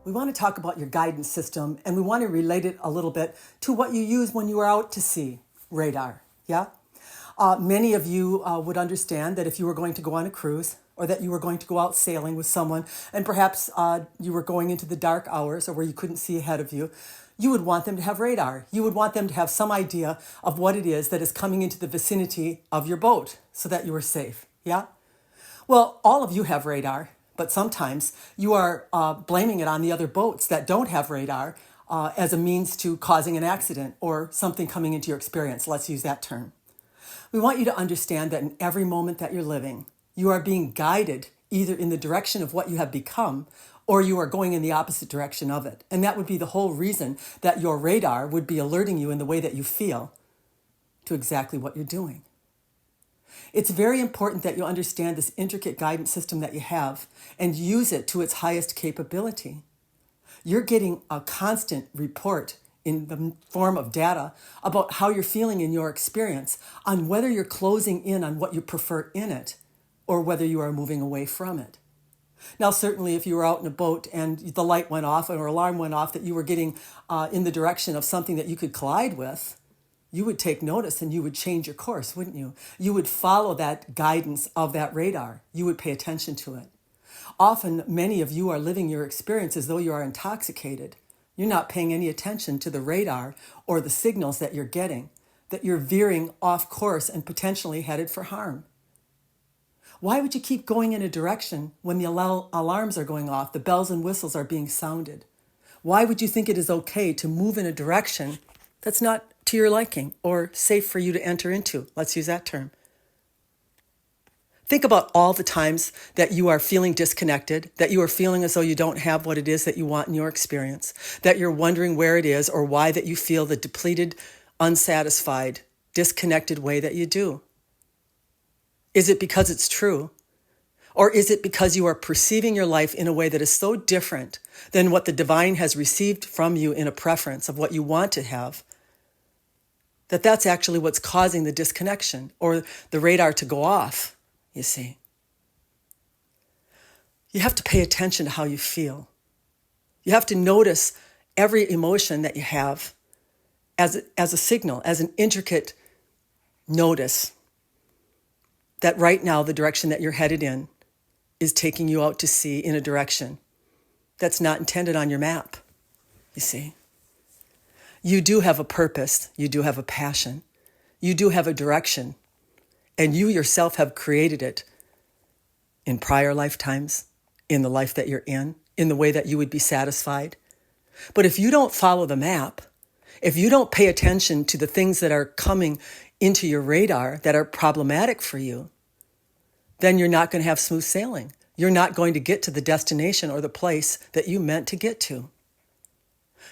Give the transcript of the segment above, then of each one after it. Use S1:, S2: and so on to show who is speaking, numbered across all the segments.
S1: We want to talk about your guidance system, and we want to relate it a little bit to what you use when you are out to sea, radar. Yeah? Many of you would understand that if you were going to go on a cruise or that you were going to go out sailing with someone and perhaps you were going into the dark hours or where you couldn't see ahead of you, you would want them to have radar. You would want them to have some idea of what it is that is coming into the vicinity of your boat so that you are safe. Yeah? Well, all of you have radar, but sometimes you are blaming it on the other boats that don't have radar as a means to causing an accident or something coming into your experience. Let's use that term. We want you to understand that in every moment that you're living, you are being guided either in the direction of what you have become or you are going in the opposite direction of it. And that would be the whole reason that your radar would be alerting you in the way that you feel to exactly what you're doing. It's very important that you understand this intricate guidance system that you have and use it to its highest capability. You're getting a constant report in the form of data about how you're feeling in your experience on whether you're closing in on what you prefer in it or whether you are moving away from it. Now, certainly if you were out in a boat and the light went off or alarm went off that you were getting in the direction of something that you could collide with, you would take notice and you would change your course, wouldn't you? You would follow that guidance of that radar. You would pay attention to it. Often, many of you are living your experience as though you are intoxicated. You're not paying any attention to the radar or the signals that you're getting, that you're veering off course and potentially headed for harm. Why would you keep going in a direction when the alarms are going off, the bells and whistles are being sounded? Why would you think it is okay to move in a direction that's not to your liking or safe for you to enter into? Let's use that term. Think about all the times that you are feeling disconnected, that you are feeling as though you don't have what it is that you want in your experience, that you're wondering where it is or why that you feel the depleted, unsatisfied, disconnected way that you do. Is it because it's true? Or is it because you are perceiving your life in a way that is so different than what the divine has received from you in a preference of what you want to have, that that's actually what's causing the disconnection or the radar to go off, you see? You have to pay attention to how you feel. You have to notice every emotion that you have as a signal, as an intricate notice that right now the direction that you're headed in is taking you out to sea in a direction that's not intended on your map, you see. You do have a purpose, you do have a passion, you do have a direction, and you yourself have created it in prior lifetimes, in the life that you're in the way that you would be satisfied. But if you don't follow the map, if you don't pay attention to the things that are coming into your radar that are problematic for you, then you're not going to have smooth sailing. You're not going to get to the destination or the place that you meant to get to.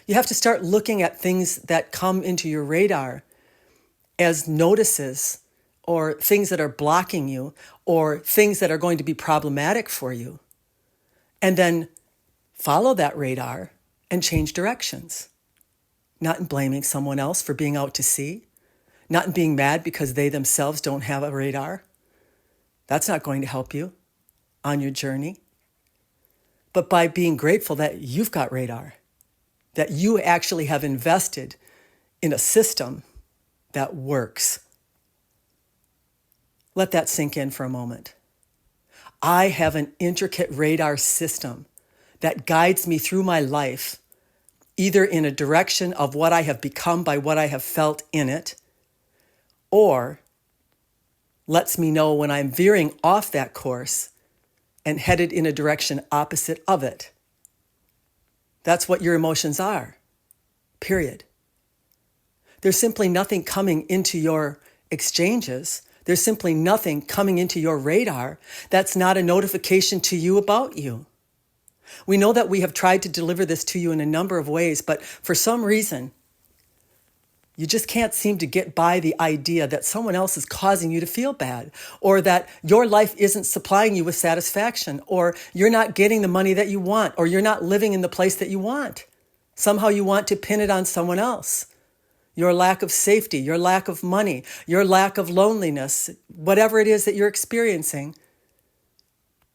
S1: You have to start looking at things that come into your radar as notices or things that are blocking you or things that are going to be problematic for you. And then follow that radar and change directions. Not in blaming someone else for being out to sea, not in being mad because they themselves don't have a radar. That's not going to help you on your journey. But by being grateful that you've got radar, that you actually have invested in a system that works. Let that sink in for a moment. I have an intricate radar system that guides me through my life, either in a direction of what I have become by what I have felt in it, or lets me know when I'm veering off that course and headed in a direction opposite of it. That's what your emotions are, period. There's simply nothing coming into your exchanges. There's simply nothing coming into your radar that's not a notification to you about you. We know that we have tried to deliver this to you in a number of ways, but for some reason, you just can't seem to get by the idea that someone else is causing you to feel bad, or that your life isn't supplying you with satisfaction, or you're not getting the money that you want, or you're not living in the place that you want. Somehow you want to pin it on someone else. Your lack of safety, your lack of money, your lack of loneliness, whatever it is that you're experiencing,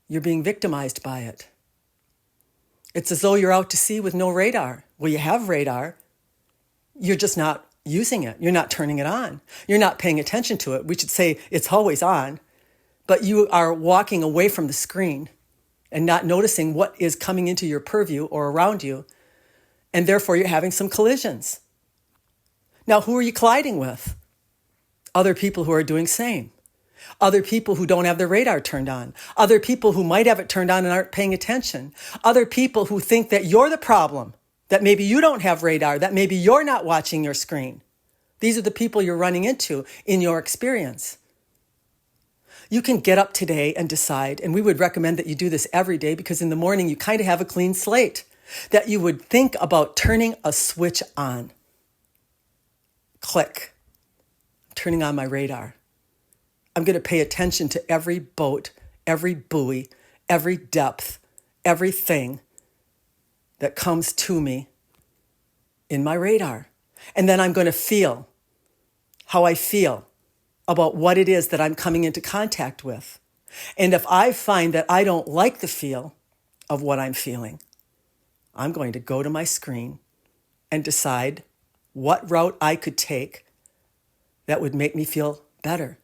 S1: you're being victimized by it. It's as though you're out to sea with no radar. Well, you have radar. You're just not using it. You're not turning it on. You're not paying attention to it. We should say it's always on, but you are walking away from the screen and not noticing what is coming into your purview or around you. And therefore, you're having some collisions. Now, who are you colliding with? Other people who are doing same. Other people who don't have their radar turned on. Other people who might have it turned on and aren't paying attention. Other people who think that you're the problem, that maybe you don't have radar, that maybe you're not watching your screen. These are the people you're running into in your experience. You can get up today and decide, and we would recommend that you do this every day because in the morning you kind of have a clean slate, that you would think about turning a switch on. Click. Turning on my radar. I'm going to pay attention to every boat, every buoy, every depth, everything that comes to me in my radar. And then I'm going to feel how I feel about what it is that I'm coming into contact with. And if I find that I don't like the feel of what I'm feeling, I'm going to go to my screen and decide what route I could take that would make me feel better,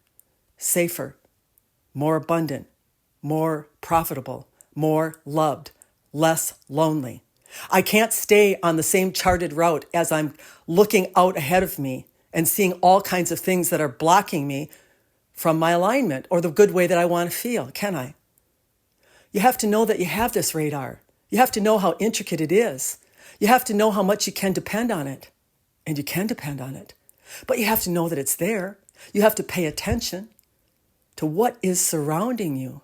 S1: safer, more abundant, more profitable, more loved, less lonely. I can't stay on the same charted route as I'm looking out ahead of me and seeing all kinds of things that are blocking me from my alignment or the good way that I want to feel, can I? You have to know that you have this radar. You have to know how intricate it is. You have to know how much you can depend on it. And you can depend on it. But you have to know that it's there. You have to pay attention to what is surrounding you.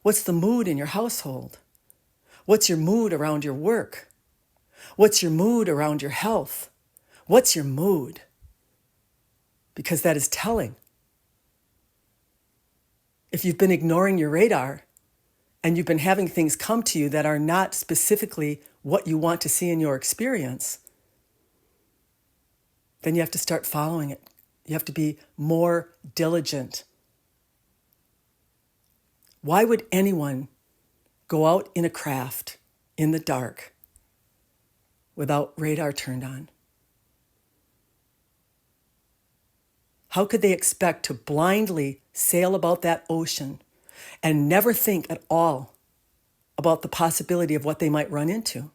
S1: What's the mood in your household? What's your mood around your work? What's your mood around your health? What's your mood? Because that is telling. If you've been ignoring your radar and you've been having things come to you that are not specifically what you want to see in your experience, then you have to start following it. You have to be more diligent. Why would anyone go out in a craft in the dark without radar turned on? How could they expect to blindly sail about that ocean and never think at all about the possibility of what they might run into?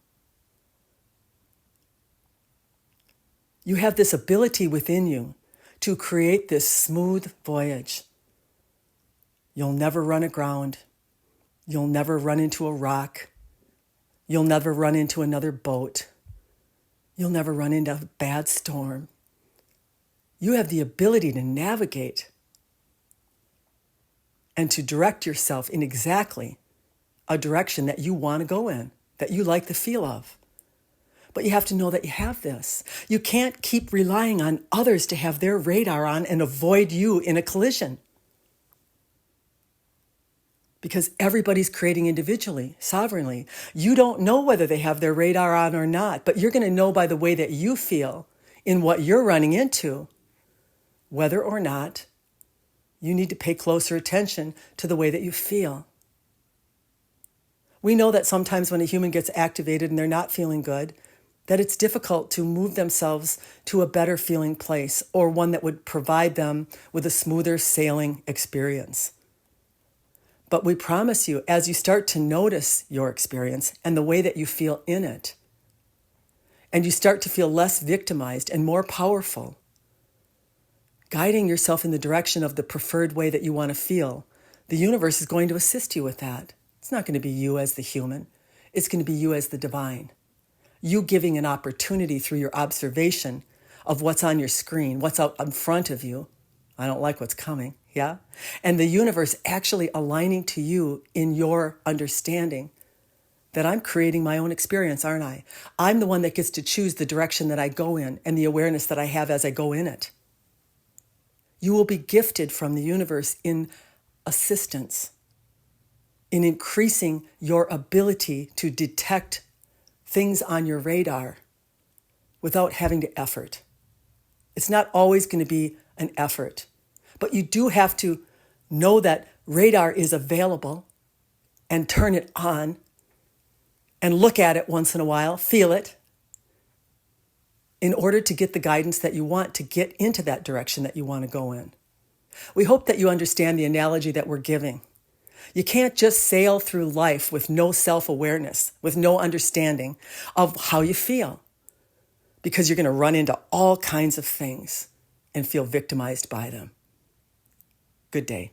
S1: You have this ability within you to create this smooth voyage. You'll never run aground. You'll never run into a rock. You'll never run into another boat. You'll never run into a bad storm. You have the ability to navigate and to direct yourself in exactly a direction that you want to go in, that you like the feel of. But you have to know that you have this. You can't keep relying on others to have their radar on and avoid you in a collision. Because everybody's creating individually, sovereignly. You don't know whether they have their radar on or not, but you're going to know by the way that you feel in what you're running into, whether or not you need to pay closer attention to the way that you feel. We know that sometimes when a human gets activated and they're not feeling good, that it's difficult to move themselves to a better feeling place or one that would provide them with a smoother sailing experience. But we promise you, as you start to notice your experience and the way that you feel in it, and you start to feel less victimized and more powerful, guiding yourself in the direction of the preferred way that you want to feel, the universe is going to assist you with that. It's not going to be you as the human. It's going to be you as the divine. You giving an opportunity through your observation of what's on your screen, what's out in front of you. I don't like what's coming, yeah? And the universe actually aligning to you in your understanding that I'm creating my own experience, aren't I? I'm the one that gets to choose the direction that I go in and the awareness that I have as I go in it. You will be gifted from the universe in assistance, in increasing your ability to detect things on your radar without having to effort. It's not always going to be an effort, but you do have to know that radar is available and turn it on and look at it once in a while, feel it, in order to get the guidance that you want to get into that direction that you want to go in. We hope that you understand the analogy that we're giving. You can't just sail through life with no self-awareness, with no understanding of how you feel, because you're going to run into all kinds of things and feel victimized by them. Good day.